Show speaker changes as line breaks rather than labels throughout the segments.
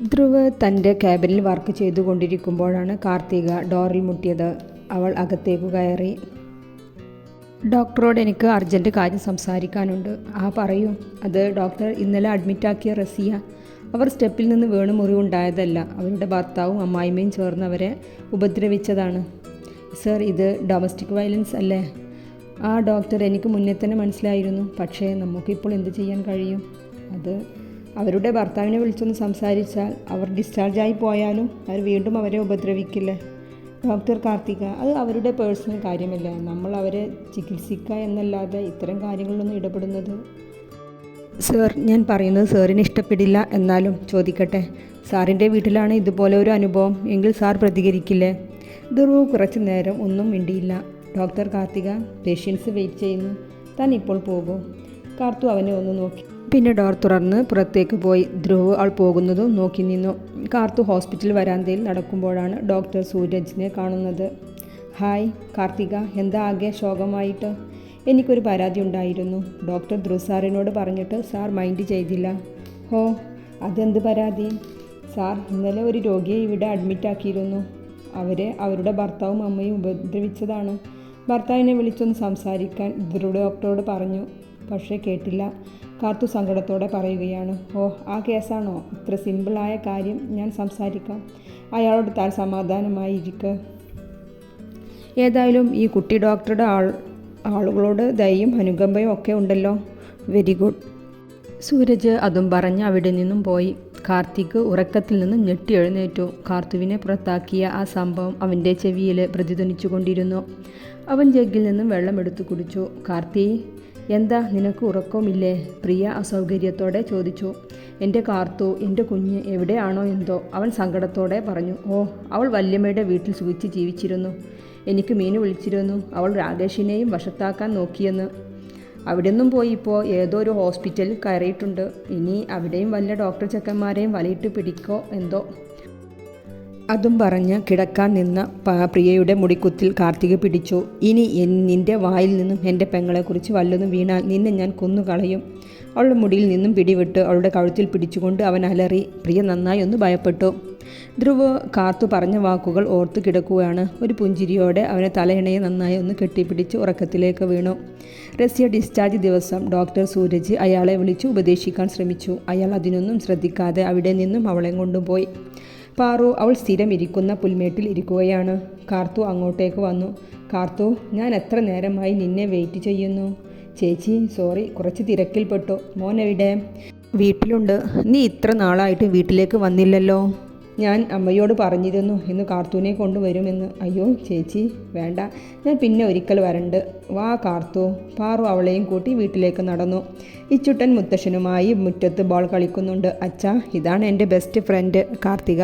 ധ്രുവ് തൻ്റെ ക്യാബിനിൽ വർക്ക് ചെയ്തുകൊണ്ടിരിക്കുമ്പോഴാണ് കാർത്തിക ഡോറിൽ മുട്ടിയത്. അവൾ അകത്തേക്ക് കയറി. ഡോക്ടറോട് എനിക്ക് അർജൻറ്റ് കാര്യം സംസാരിക്കാനുണ്ട്. പറയൂ. അത് ഡോക്ടർ ഇന്നലെ അഡ്മിറ്റാക്കിയ റസിയ. അവർ സ്റ്റെപ്പിൽ നിന്ന് വീണ് മുറിവുണ്ടായതല്ല. അവരുടെ ഭർത്താവും അമ്മായിമ്മയും ചേർന്ന് അവരെ ഉപദ്രവിച്ചതാണ്. സർ, ഇത് ഡൊമസ്റ്റിക് വയലൻസ് അല്ലേ? ഡോക്ടർ, എനിക്ക് മുന്നേ തന്നെ മനസ്സിലായിരുന്നു. പക്ഷേ നമുക്കിപ്പോൾ എന്ത് ചെയ്യാൻ കഴിയും? അത് അവരുടെ ഭർത്താവിനെ വിളിച്ചൊന്ന് സംസാരിച്ചാൽ അവർ ഡിസ്ചാർജായി പോയാലും അവർ വീണ്ടും അവരെ ഉപദ്രവിക്കില്ലേ? ഡോക്ടർ കാർത്തിക, അത് അവരുടെ പേഴ്സണൽ കാര്യമല്ലേ. നമ്മൾ അവരെ ചികിത്സിക്കുക എന്നല്ലാതെ ഇത്തരം കാര്യങ്ങളിലൊന്നും ഇടപെടുന്നത്. സർ, ഞാൻ പറയുന്നത് സാറിന് ഇഷ്ടപ്പെടില്ല. എന്നാലും ചോദിക്കട്ടെ, സാറിൻ്റെ വീട്ടിലാണ് ഇതുപോലെ ഒരു അനുഭവം എങ്കിൽ സാർ പ്രതികരിക്കില്ലേ? ധ്രുവ് കുറച്ചു നേരം ഒന്നും മിണ്ടിയില്ല. ഡോക്ടർ കാർത്തിക, പേഷ്യൻസ് വെയിറ്റ് ചെയ്യുന്നു. താൻ ഇപ്പോൾ പോകൂ. കാർത്തു അവനെ ഒന്ന് നോക്കി. പിന്നെ ഡോർ തുറന്ന് പുറത്തേക്ക് പോയി. ധ്രുവ് അവൾ പോകുന്നതും നോക്കി നിന്നു. കാർത്തു ഹോസ്പിറ്റൽ വരാന്തയിൽ നടക്കുമ്പോഴാണ് ഡോക്ടർ സൂരജിനെ കാണുന്നത്. ഹായ് കാർത്തിക, എന്താ ആകെ ശോകമായിട്ട്? എനിക്കൊരു പരാതി ഉണ്ടായിരുന്നു. ഡോക്ടർ ധ്രുവ് സാറിനോട് പറഞ്ഞിട്ട് സാർ മൈൻഡ് ചെയ്തില്ല. അതെന്ത് പരാതി? സാർ, ഇന്നലെ ഒരു രോഗിയെ ഇവിടെ അഡ്മിറ്റാക്കിയിരുന്നു. അവരുടെ ഭർത്താവും അമ്മയും ഉപദ്രവിച്ചതാണ്. ഭർത്താവിനെ വിളിച്ചൊന്ന് സംസാരിക്കാൻ ധ്രുവ് ഡോക്ടറോട് പറഞ്ഞു. പക്ഷേ കേട്ടില്ല. കാർത്തു സങ്കടത്തോടെ പറയുകയാണ്. ആ കേസാണോ? ഇത്ര സിമ്പിളായ കാര്യം ഞാൻ സംസാരിക്കാം. അയാളോട് താൻ സമാധാനമായിരിക്കുക. ഏതായാലും ഈ കുട്ടി ഡോക്ടറുടെ ആളുകളോട് ദയയും അനുകമ്പയും ഒക്കെ ഉണ്ടല്ലോ. Very good. സൂരജ് അതും പറഞ്ഞ് അവിടെ നിന്നും പോയി. കാർത്തിക് ഉറക്കത്തിൽ നിന്നും ഞെട്ടി എഴുന്നേറ്റു. കാർത്തുവിനെ പുറത്താക്കിയ ആ സംഭവം അവൻ്റെ ചെവിയിൽ പ്രതിധ്വനിച്ചുകൊണ്ടിരുന്നു. അവൻ ജഗ്ഗിൽ നിന്നും വെള്ളം എടുത്തു കുടിച്ചു. കാർത്തി, എന്താ നിനക്ക് ഉറക്കമില്ലേ? പ്രിയ അസൗകര്യത്തോടെ ചോദിച്ചു. എൻ്റെ കാർത്തു, എൻ്റെ കുഞ്ഞ് എവിടെയാണോ എന്തോ, അവൻ സങ്കടത്തോടെ പറഞ്ഞു. അവൾ വല്യമ്മയുടെ വീട്ടിൽ സുഖിച്ച് ജീവിച്ചിരുന്നു. എനിക്ക് മീനു വിളിച്ചിരുന്നു. അവൾ രാകേഷിനെയും വശത്താക്കാൻ നോക്കിയെന്ന്. അവിടെ നിന്നും പോയി ഇപ്പോൾ ഏതോ ഒരു ഹോസ്പിറ്റലിൽ കയറിയിട്ടുണ്ട്. ഇനി അവിടെയും വല്ല ഡോക്ടർ ചെക്കന്മാരെയും വലയിട്ട് പിടിക്കോ എന്തോ. അതും പറഞ്ഞ് കിടക്കാൻ നിന്ന പ്രിയയുടെ മുടിക്കുത്തിൽ കാർത്തിക പിടിച്ചു. ഇനി നിൻ്റെ വായിൽ നിന്നും എൻ്റെ പെങ്ങളെക്കുറിച്ച് വല്ലതും വീണാൽ നിന്നെ ഞാൻ കൊന്നുകളയും. അവളുടെ മുടിയിൽ നിന്നും പിടിവിട്ട് അവളുടെ കഴുത്തിൽ പിടിച്ചുകൊണ്ട് അവൻ അലറി. പ്രിയ നന്നായി ഒന്ന് ഭയപ്പെട്ടു. ധ്രുവ് കാർത്തു പറഞ്ഞ വാക്കുകൾ ഓർത്തു കിടക്കുകയാണ്. ഒരു പുഞ്ചിരിയോടെ അവനെ തലയിണയെ നന്നായി ഒന്ന് കെട്ടിപ്പിടിച്ച് ഉറക്കത്തിലേക്ക് വീണു. റസിയ ഡിസ്ചാർജ് ദിവസം ഡോക്ടർ സൂരജ് അയാളെ വിളിച്ച് ഉപദേശിക്കാൻ ശ്രമിച്ചു. അയാൾ അതിനൊന്നും ശ്രദ്ധിക്കാതെ അവിടെ നിന്നും അവളെ കൊണ്ടുപോയി. പാറു അവൾ സ്ഥിരം ഇരിക്കുന്ന പുൽമേട്ടിൽ ഇരിക്കുകയാണ്. കാർത്തു അങ്ങോട്ടേക്ക് വന്നു. കാർത്തു, ഞാൻ എത്ര നേരമായി നിന്നെ വെയിറ്റ് ചെയ്യുന്നു. ചേച്ചി, സോറി, കുറച്ച് തിരക്കിൽപ്പെട്ടു. മോൻ എവിടെ? വീട്ടിലുണ്ട്. നീ ഇത്ര നാളായിട്ട് വീട്ടിലേക്ക് വന്നില്ലല്ലോ. ഞാൻ അമ്മയോട് പറഞ്ഞിരുന്നു ഇന്ന് കാർത്തൂനെ കൊണ്ടുവരുമെന്ന്. അയ്യോ ചേച്ചി, വേണ്ട, ഞാൻ പിന്നെ ഒരിക്കൽ വരണ്ട്. വാ കാർത്തു. പാറു അവളെയും കൂട്ടി വീട്ടിലേക്ക് നടന്നു. ഇച്ചുട്ടൻ മുത്തശ്ശനുമായി മുറ്റത്ത് ബോൾ കളിക്കുന്നുണ്ട്. അച്ഛാ, ഇതാണ് എൻ്റെ ബെസ്റ്റ് ഫ്രണ്ട് കാർത്തിക.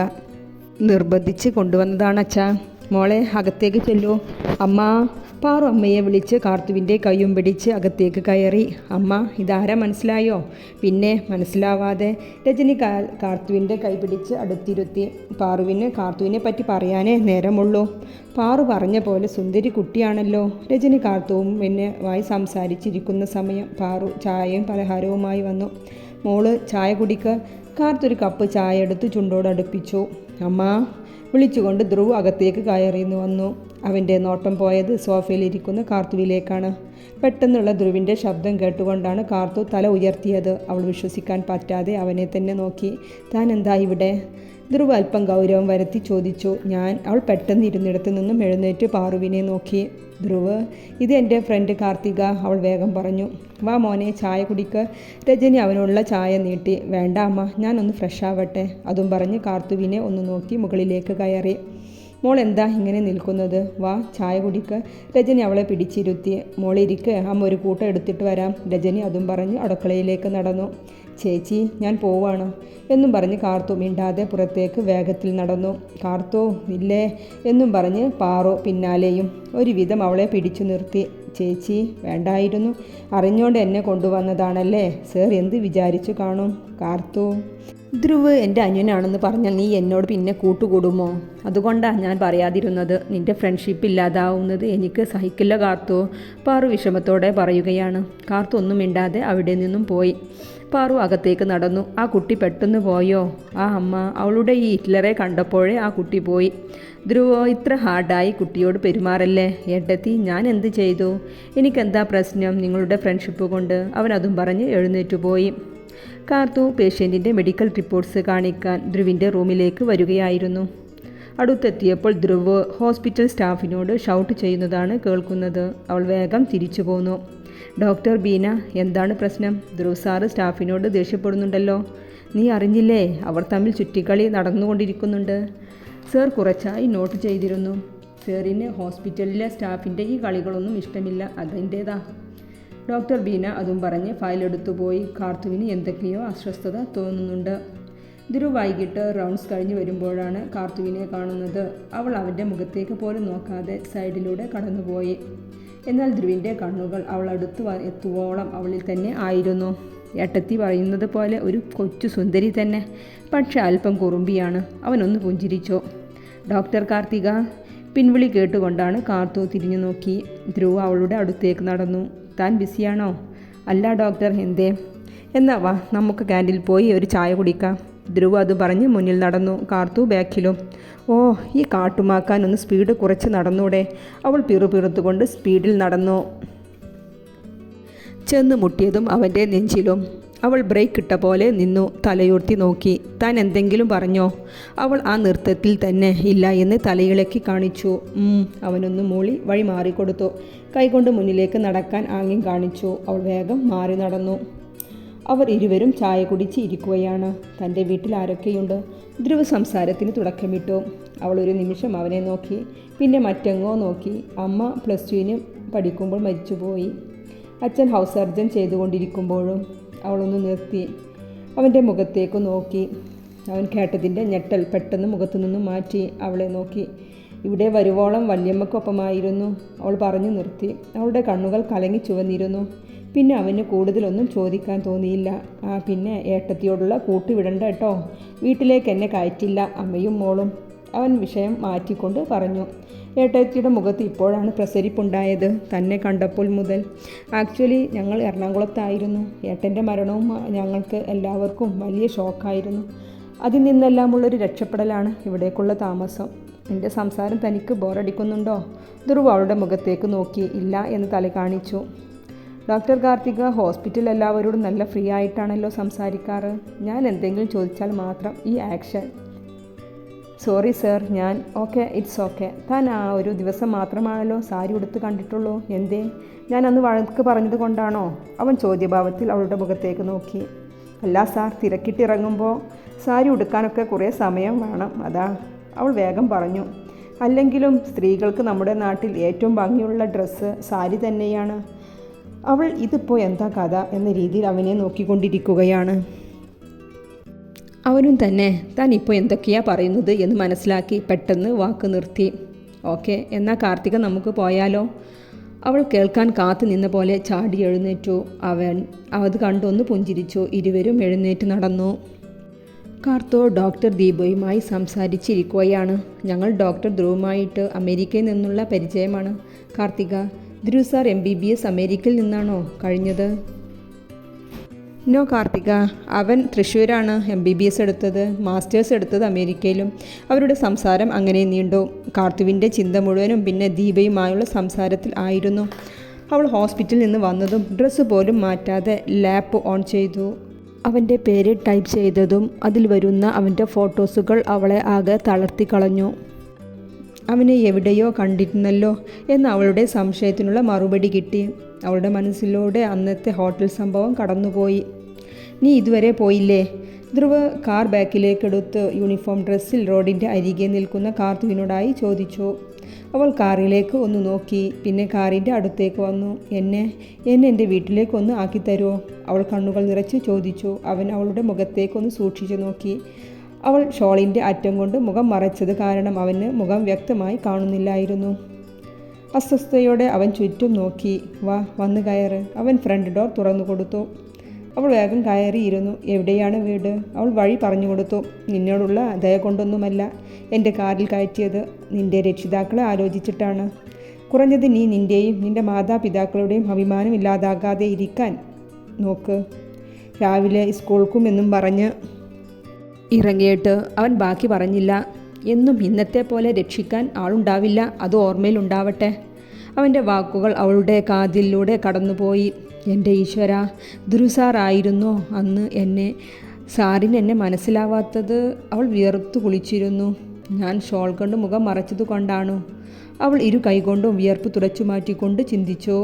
നിർബന്ധിച്ച് കൊണ്ടുവന്നതാണ് അച്ഛാ. മോളെ അകത്തേക്ക് ചെല്ലൂ. അമ്മ. പാറു അമ്മയെ വിളിച്ച് കാർത്തുവിൻ്റെ കൈയും പിടിച്ച് അകത്തേക്ക് കയറി. അമ്മ, ഇതാരാ മനസ്സിലായോ? പിന്നെ മനസ്സിലാവാതെ. രജനി കാർത്തുവിൻ്റെ കൈ പിടിച്ച് അടുത്തിരുത്തി. പാറുവിന് കാർത്തുവിനെ പറ്റി പറയാനേ നേരമുള്ളൂ. പാറു പറഞ്ഞ പോലെ സുന്ദരി കുട്ടിയാണല്ലോ. രജനി കാർത്തുവും പിന്നെ വായി സംസാരിച്ചിരിക്കുന്ന സമയം പാറു ചായയും പലഹാരവുമായി വന്നു. മോള് ചായ കുടിക്ക്. കാർത്തൊരു കപ്പ് ചായ എടുത്ത് ചുണ്ടോട് അടുപ്പിച്ചു. അമ്മ വിളിച്ചുകൊണ്ട് ധ്രുവ് അകത്തേക്ക് കയറിയെന്ന് വന്നു. അവൻ്റെ നോട്ടം പോയത് സോഫയിലിരിക്കുന്ന കാർത്തുവിലേക്കാണ്. പെട്ടെന്നുള്ള ധ്രുവിൻ്റെ ശബ്ദം കേട്ടുകൊണ്ടാണ് കാർത്തു തല ഉയർത്തിയത്. അവൾ വിശ്വസിക്കാൻ പറ്റാതെ അവനെ തന്നെ നോക്കി. താൻ എന്താ ഇവിടെ? ധ്രുവ് അല്പം ഗൗരവം വരുത്തി ചോദിച്ചു. അവൾ പെട്ടെന്ന് ഇരുന്നിടത്ത് നിന്നും എഴുന്നേറ്റ് പാറുവിനെ നോക്കി. ധ്രുവ്, ഇത് എൻ്റെ ഫ്രണ്ട് കാർത്തിക, അവൾ വേഗം പറഞ്ഞു. വാ മോനെ, ചായ കുടിക്ക്. രജനി അവനുള്ള ചായ നീട്ടി. വേണ്ട അമ്മ, ഞാനൊന്ന് ഫ്രഷ് ആവട്ടെ. അതും പറഞ്ഞ് കാർത്തുവിനെ ഒന്ന് നോക്കി മുകളിലേക്ക് കയറി. മോൾ എന്താ ഇങ്ങനെ നിൽക്കുന്നത്? വാ ചായ കുടിക്ക്. രജനി അവളെ പിടിച്ചിരുത്തി. മോളിരിക്ക്, അമ്മ ഒരു കൂട്ടം എടുത്തിട്ട് വരാം. രജനി അതും പറഞ്ഞ് അടുക്കളയിലേക്ക് നടന്നു. ചേച്ചി, ഞാൻ പോവാണ് എന്നും പറഞ്ഞ് കാർത്തു മിണ്ടാതെ പുറത്തേക്ക് വേഗത്തിൽ നടന്നു. കാർത്തു ഇല്ലേ എന്നും പറഞ്ഞ് പാറു പിന്നാലെയും. ഒരുവിധം അവളെ പിടിച്ചു നിർത്തി. ചേച്ചി, വേണ്ടായിരുന്നു. അറിഞ്ഞുകൊണ്ട് എന്നെ കൊണ്ടുവന്നതാണല്ലേ. സർ എന്ത് വിചാരിച്ചു കാണും? കാർത്തു ധ്രുവ് എൻ്റെ അനിയനാണെന്ന് പറഞ്ഞാൽ നീ എന്നോട് പിന്നെ കൂട്ടുകൂടുമോ? അതുകൊണ്ടാണ് ഞാൻ പറയാതിരുന്നത്. നിൻ്റെ ഫ്രണ്ട്ഷിപ്പ് ഇല്ലാതാവുന്നത് എനിക്ക് സഹിക്കില്ല കാർത്തു. പാറു വിഷമത്തോടെ പറയുകയാണ്. കാർത്തു ഒന്നും മിണ്ടാതെ അവിടെ നിന്നും പോയി. പാറു അകത്തേക്ക് നടന്നു. ആ കുട്ടി പെട്ടെന്ന് പോയോ? ആ അമ്മ അവളുടെ ഈ ഹിറ്റ്ലറെ കണ്ടപ്പോഴേ ആ കുട്ടി പോയി. ധ്രുവോ, ഇത്ര ഹാർഡായി കുട്ടിയോട് പെരുമാറല്ലേ. ഏട്ടത്തി, ഞാൻ എന്ത് ചെയ്തു? എനിക്കെന്താ പ്രശ്നം നിങ്ങളുടെ ഫ്രണ്ട്ഷിപ്പ് കൊണ്ട്? അവൻ അതും പറഞ്ഞ് എഴുന്നേറ്റ് പോയി. കാർത്തു പേഷ്യൻറ്റിൻ്റെ മെഡിക്കൽ റിപ്പോർട്ട്സ് കാണിക്കാൻ ധ്രുവിൻ്റെ റൂമിലേക്ക് വരികയായിരുന്നു. അടുത്തെത്തിയപ്പോൾ ധ്രുവ് ഹോസ്പിറ്റൽ സ്റ്റാഫിനോട് ഷൗട്ട് ചെയ്യുന്നതാണ് കേൾക്കുന്നത്. അവൾ വേഗം തിരിച്ചു പോന്നു. ഡോക്ടർ ബീന, എന്താണ് പ്രശ്നം? ധ്രുവ് സാറ് സ്റ്റാഫിനോട് ദേഷ്യപ്പെടുന്നുണ്ടല്ലോ. നീ അറിഞ്ഞില്ലേ? അവർ തമ്മിൽ ചുറ്റിക്കളി നടന്നുകൊണ്ടിരിക്കുന്നുണ്ട്. സർ കുറച്ചായി നോട്ട് ചെയ്തിരുന്നു. സാറിന് ഹോസ്പിറ്റലിലെ സ്റ്റാഫിൻ്റെ ഈ കളികളൊന്നും ഇഷ്ടമില്ല, അതിൻ്റേതാ. ഡോക്ടർ ബീന അതും പറഞ്ഞ് ഫയലെടുത്തു പോയി. കാർത്തുവിന് എന്തൊക്കെയോ അസ്വസ്ഥത തോന്നുന്നുണ്ട്. ധ്രുവ് വൈകിട്ട് റൗണ്ട്സ് കഴിഞ്ഞ് വരുമ്പോഴാണ് കാർത്തുവിനെ കാണുന്നത്. അവൾ അവൻ്റെ മുഖത്തേക്ക് പോലും നോക്കാതെ സൈഡിലൂടെ കടന്നുപോയി. എന്നാൽ ധ്രുവിൻ്റെ കണ്ണുകൾ അവൾ അടുത്ത് എത്തുവോളം അവളിൽ തന്നെ ആയിരുന്നു. ഏട്ടത്തി പറയുന്നത് പോലെ ഒരു കൊച്ചു സുന്ദരി തന്നെ, പക്ഷെ അല്പം കുറുമ്പിയാണ്. അവനൊന്ന് പുഞ്ചിരിച്ചു. ഡോക്ടർ കാർത്തിക. പിൻവിളി കേട്ടുകൊണ്ടാണ് കാർത്തു തിരിഞ്ഞു നോക്കി. ധ്രുവ് അവളുടെ അടുത്തേക്ക് നടന്നു. താൻ ബിസിയാണോ? അല്ല ഡോക്ടർ, എന്തേ? എന്നാ വാ, നമുക്ക് ക്യാൻറ്റീനിൽ പോയി ഒരു ചായ കുടിക്കാം. ധ്രുവ് അത് പറഞ്ഞ് മുന്നിൽ നടന്നു. കാർത്തു ബാക്കിലും. ഓ, ഈ കാട്ടുമാക്കാൻ ഒന്ന് സ്പീഡ് കുറച്ച് നടന്നൂടെ? അവൾ പിറുപിറുത്തുകൊണ്ട് സ്പീഡിൽ നടന്നു. ചെന്ന് മുട്ടിയതും അവൻ്റെ നെഞ്ചിലും. അവൾ ബ്രേക്ക് ഇട്ട പോലെ നിന്നു. തലയുർത്തി നോക്കി. താൻ എന്തെങ്കിലും പറഞ്ഞോ? അവൾ ആ നൃത്തത്തിൽ തന്നെ ഇല്ല എന്ന് തലയിളക്കി കാണിച്ചു. അവനൊന്ന് മൂളി വഴി മാറിക്കൊടുത്തു. കൈകൊണ്ട് മുന്നിലേക്ക് നടക്കാൻ ആംഗ്യം കാണിച്ചു. അവൾ വേഗം മാറി നടന്നു. അവർ ഇരുവരും ചായ കുടിച്ച് ഇരിക്കുകയാണ്. തൻ്റെ വീട്ടിൽ ആരൊക്കെയുണ്ട്? ധ്രുവ് സംസാരത്തിന് തുടക്കമിട്ടു. അവൾ ഒരു നിമിഷം അവനെ നോക്കി, പിന്നെ മറ്റെങ്ങോ നോക്കി. അമ്മ +2 പഠിക്കുമ്പോൾ മരിച്ചുപോയി. അച്ഛൻ ഹൗസ് സർജൻ ചെയ്തുകൊണ്ടിരിക്കുമ്പോഴും. അവളൊന്ന് നിർത്തി അവൻ്റെ മുഖത്തേക്ക് നോക്കി. അവൻ കേട്ടതിൻ്റെ ഞെട്ടൽ പെട്ടെന്ന് മുഖത്തു നിന്നും മാറ്റി അവളെ നോക്കി. ഇവിടെ വരുവോളം വല്യമ്മക്കൊപ്പമായിരുന്നു. അവൾ പറഞ്ഞു നിർത്തി. അവളുടെ കണ്ണുകൾ കലങ്ങി ചുവന്നിരുന്നു. പിന്നെ അവന് കൂടുതലൊന്നും ചോദിക്കാൻ തോന്നിയില്ല. പിന്നെ ഏട്ടത്തിയോടുള്ള കൂട്ടുവിടണ്ട കേട്ടോ, വീട്ടിലേക്ക് എന്നെ കയറ്റില്ല അമ്മയും മോളും. അവൻ വിഷയം മാറ്റിക്കൊണ്ട് പറഞ്ഞു. ഏട്ടത്തിയുടെ മുഖത്ത് ഇപ്പോഴാണ് പ്രസരിപ്പുണ്ടായത്, തന്നെ കണ്ടപ്പോൾ മുതൽ. ആക്ച്വലി ഞങ്ങൾ എറണാകുളത്തായിരുന്നു. ഏട്ടൻ്റെ മരണവും ഞങ്ങൾക്ക് എല്ലാവർക്കും വലിയ ഷോക്കായിരുന്നു. അതിൽ നിന്നെല്ലാമുള്ളൊരു രക്ഷപ്പെടലാണ് ഇവിടേക്കുള്ള താമസം. എൻ്റെ സംസാരം തനിക്ക് ബോറടിക്കുന്നുണ്ടോ? ധ്രുവ് അവളുടെ മുഖത്തേക്ക് നോക്കി. ഇല്ല എന്ന് തല കാണിച്ചു. ഡോക്ടർ കാർത്തിക, ഹോസ്പിറ്റൽ എല്ലാവരോടും നല്ല ഫ്രീ ആയിട്ടാണല്ലോ സംസാരിക്കാറ്. ഞാൻ എന്തെങ്കിലും ചോദിച്ചാൽ മാത്രം ഈ ആക്ഷൻ. സോറി സർ, ഞാൻ ഓക്കെ, ഇറ്റ്സ് ഓക്കെ. താൻ ആ ഒരു ദിവസം മാത്രമാണല്ലോ സാരി ഉടുത്ത് കണ്ടിട്ടുള്ളൂ. എന്തേ? ഞാൻ അന്ന് വഴക്ക് പറഞ്ഞത് കൊണ്ടാണോ? അവൻ ചോദ്യഭാവത്തിൽ അവളുടെ മുഖത്തേക്ക് നോക്കി. അല്ല സാർ, തിരക്കിട്ടിറങ്ങുമ്പോൾ സാരി ഉടുക്കാനൊക്കെ കുറേ സമയം വേണം, അതാ. അവൾ വേഗം പറഞ്ഞു. അല്ലെങ്കിലും സ്ത്രീകൾക്ക് നമ്മുടെ നാട്ടിൽ ഏറ്റവും ഭംഗിയുള്ള ഡ്രസ്സ് സാരി തന്നെയാണ്. അവൾ ഇതിപ്പോൾ എന്താ കഥ എന്ന രീതിയിൽ അവനെ നോക്കിക്കൊണ്ടിരിക്കുകയാണ്. അവനും തന്നെ താൻ ഇപ്പോൾ എന്തൊക്കെയാ പറയുന്നത് എന്ന് മനസ്സിലാക്കി പെട്ടെന്ന് വാക്ക് നിർത്തി. ഓക്കെ, എന്നാൽ കാർത്തിക നമുക്ക് പോയാലോ? അവൾ കേൾക്കാൻ കാത്തു നിന്ന പോലെ ചാടി എഴുന്നേറ്റു. അവൻ അത് കണ്ടൊന്ന് പുഞ്ചിരിച്ചു. ഇരുവരും എഴുന്നേറ്റ് നടന്നു. കാർത്തോ ഡോക്ടർ ദീപയുമായി സംസാരിച്ചിരിക്കുകയാണ്. ഞങ്ങൾ ഡോക്ടർ ധ്രുവുമായിട്ട് അമേരിക്കയിൽ നിന്നുള്ള പരിചയമാണ്. കാർത്തിക, ധ്രുവ് സാർ MBBS അമേരിക്കയിൽ നിന്നാണോ കഴിഞ്ഞത്? നോ കാർത്തിക, അവൻ തൃശ്ശൂരാണ് MBBS എടുത്തത്. മാസ്റ്റേഴ്സ് എടുത്തത് അമേരിക്കയിലും. അവരുടെ സംസാരം അങ്ങനെ നീണ്ടു. കാർത്തുവിൻ്റെ ചിന്ത മുഴുവനും പിന്നെ ദീപയുമായുള്ള സംസാരത്തിൽ ആയിരുന്നു. അവൾ ഹോസ്പിറ്റലിൽ നിന്ന് വന്നതും ഡ്രസ്സ് പോലും മാറ്റാതെ ലാപ്പ് ഓൺ ചെയ്തു. അവൻ്റെ പേര് ടൈപ്പ് ചെയ്തതും അതിൽ വരുന്ന അവൻ്റെ ഫോട്ടോസുകൾ അവളെ ആകെ തളർത്തിക്കളഞ്ഞു. അവനെ എവിടെയോ കണ്ടിരുന്നല്ലോ എന്ന് അവളുടെ സംശയത്തിനുള്ള മറുപടി കിട്ടി. അവളുടെ മനസ്സിലൂടെ അന്നത്തെ ഹോട്ടൽ സംഭവം കടന്നുപോയി. നീ ഇതുവരെ പോയില്ലേ? ധ്രുവ് കാർ ബാക്കിലേക്കെടുത്ത് യൂണിഫോം ഡ്രസ്സിൽ റോഡിൻ്റെ അരികെ നിൽക്കുന്ന കാർത്തുവിനോടായി ചോദിച്ചു. അവൾ കാറിലേക്ക് ഒന്ന് നോക്കി, പിന്നെ കാറിൻ്റെ അടുത്തേക്ക് വന്നു. എന്നെ എൻ്റെ വീട്ടിലേക്കൊന്ന് ആക്കിത്തരുമോ? അവൾ കണ്ണുകൾ നിറച്ച് ചോദിച്ചു. അവൻ അവളുടെ മുഖത്തേക്കൊന്ന് സൂക്ഷിച്ചു നോക്കി. അവൾ ഷോളിൻ്റെ അറ്റം കൊണ്ട് മുഖം മറച്ചത് കാരണം അവന് മുഖം വ്യക്തമായി കാണുന്നില്ലായിരുന്നു. അസ്വസ്ഥതയോടെ അവൻ ചുറ്റും നോക്കി. വന്ന് കയറ്. അവൻ ഫ്രണ്ട് ഡോർ തുറന്നു കൊടുത്തു. അവൾ വേഗം കയറിയിരുന്നു. എവിടെയാണ് വീട്? അവൾ വഴി പറഞ്ഞു കൊടുത്തു. നിന്നോടുള്ള ദയ കൊണ്ടൊന്നുമല്ല എൻ്റെ കാറിൽ കയറ്റിയത്, നിൻ്റെ രക്ഷിതാക്കളെ ആലോചിച്ചിട്ടാണ്. കുറഞ്ഞത് നീ നിൻ്റെയും നിൻ്റെ മാതാപിതാക്കളുടെയും അഭിമാനം ഇല്ലാതാകാതെ ഇരിക്കാൻ നോക്ക്. രാവിലെ സ്കൂൾക്കും എന്നും പറഞ്ഞ് ഇറങ്ങിയിട്ട് അവൻ ബാക്കി പറഞ്ഞില്ല. എന്നും ഇന്നത്തെ പോലെ രക്ഷിക്കാൻ ആളുണ്ടാവില്ല, അത് ഓർമ്മയിലുണ്ടാവട്ടെ. അവൻ്റെ വാക്കുകൾ അവളുടെ കാതിലൂടെ കടന്നുപോയി. എൻ്റെ ഈശ്വര, ദുരുസാറായിരുന്നോ അന്ന് സാറിന് എന്നെ മനസ്സിലാവാത്തത്? അവൾ വിയർത്തു കുളിച്ചിരുന്നു. ഞാൻ ഷോൾ കൊണ്ട് മുഖം മറച്ചത് കൊണ്ടാണോ? അവൾ ഇരു കൈകൊണ്ടും വിയർപ്പ് തുടച്ചു മാറ്റിക്കൊണ്ട് ചിന്തിച്ചു.